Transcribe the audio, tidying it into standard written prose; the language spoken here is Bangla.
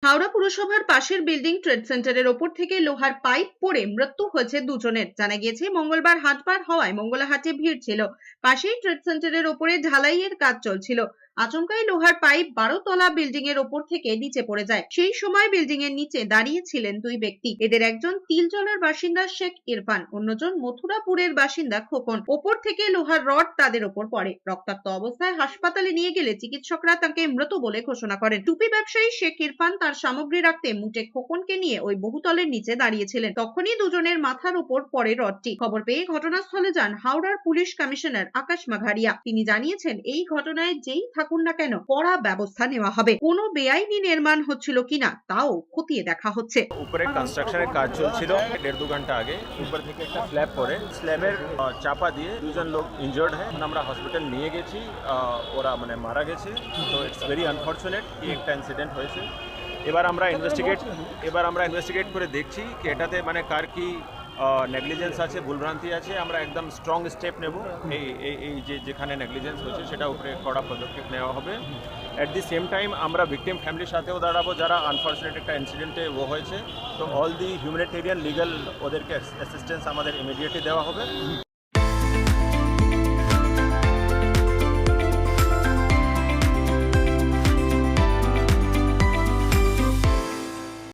হাওড়া পুরসভার পাশের বিল্ডিং ট্রেড সেন্টারের ওপর থেকে লোহার পাইপ পড়ে মৃত্যু হয়েছে দুজনের। জানা গিয়েছে মঙ্গলবার হাটবার হওয়ায় মঙ্গলাহাটে ভিড় ছিল। পাশেই ট্রেড সেন্টারের ওপরে ঢালাইয়ের কাজ চলছিল। আচমকাই লোহার পাইপ 12 তলা বিল্ডিং এর ওপর থেকে নিচে পড়ে যায়। সেই সময় বিল্ডিং এর নিচে দাঁড়িয়ে ছিলেন দুই ব্যক্তি। এদের একজন তিলজলার বাসিন্দা শেখ ইরফান, অন্যজন মথুরাপুরের বাসিন্দা খোকন। ওপর থেকে লোহার রড তাদের ওপর পড়ে। রক্তাক্ত অবস্থায় হাসপাতালে নিয়ে গেলে চিকিৎসকরা তাকে মৃত বলে ঘোষণা করেন। টুপি ব্যবসায়ী শেখ ইরফান তার সামগ্রী রাখতে মুটে খোকনকে নিয়ে ওই বহুতলের নিচে দাঁড়িয়েছিলেন। তখনই দুজনের মাথার উপর পড়ে রডটি। খবর পেয়ে ঘটনাস্থলে যান হাওড়ার পুলিশ কমিশনার আকাশ মাঘারিয়া। তিনি জানিয়েছেন, এই ঘটনায় যেই থাকুন না কেন কড়া ব্যবস্থা নেওয়া হবে। কোনো বেআইনি নির্মাণ হচ্ছিল কিনা তাও খতিয়ে দেখা হচ্ছে। উপরে কনস্ট্রাকশনের কাজ চলছিল 1.5-2 ঘন্টা আগে। উপর থেকে একটা স্ল্যাব পড়ে, স্ল্যাবের চাপা দিয়ে দুজন লোক ইনজার্ড হয়। আমরা হসপিটাল নিয়ে গেছি, ওরা মানে মারা গেছে। তো ইটস ভেরি আনফর্চুনেট কি একটা ইনসিডেন্ট হয়েছে। এবার আমরা ইনভেস্টিগেট করে দেখছি কি এটাতে মানে কার কি নেগলিজেন্স আছে, ভুলভ্রান্তি আছে। আমরা একদম স্ট্রং স্টেপ নেব। এই যেখানে নেগলিজেন্স হয়েছে সেটা উপরে কড়া পদক্ষেপ নেওয়া হবে। অ্যাট দি সেম টাইম আমরা ভিকটিম ফ্যামিলির সাথেও দাঁড়াবো যারা আনফর্চুনেট একটা ইনসিডেন্টে হয়েছে। তো অল দি হিউম্যানিটেরিয়ান লিগাল ওদেরকে অ্যাসিস্ট্যান্স আমাদের ইমিডিয়েটলি দেওয়া হবে।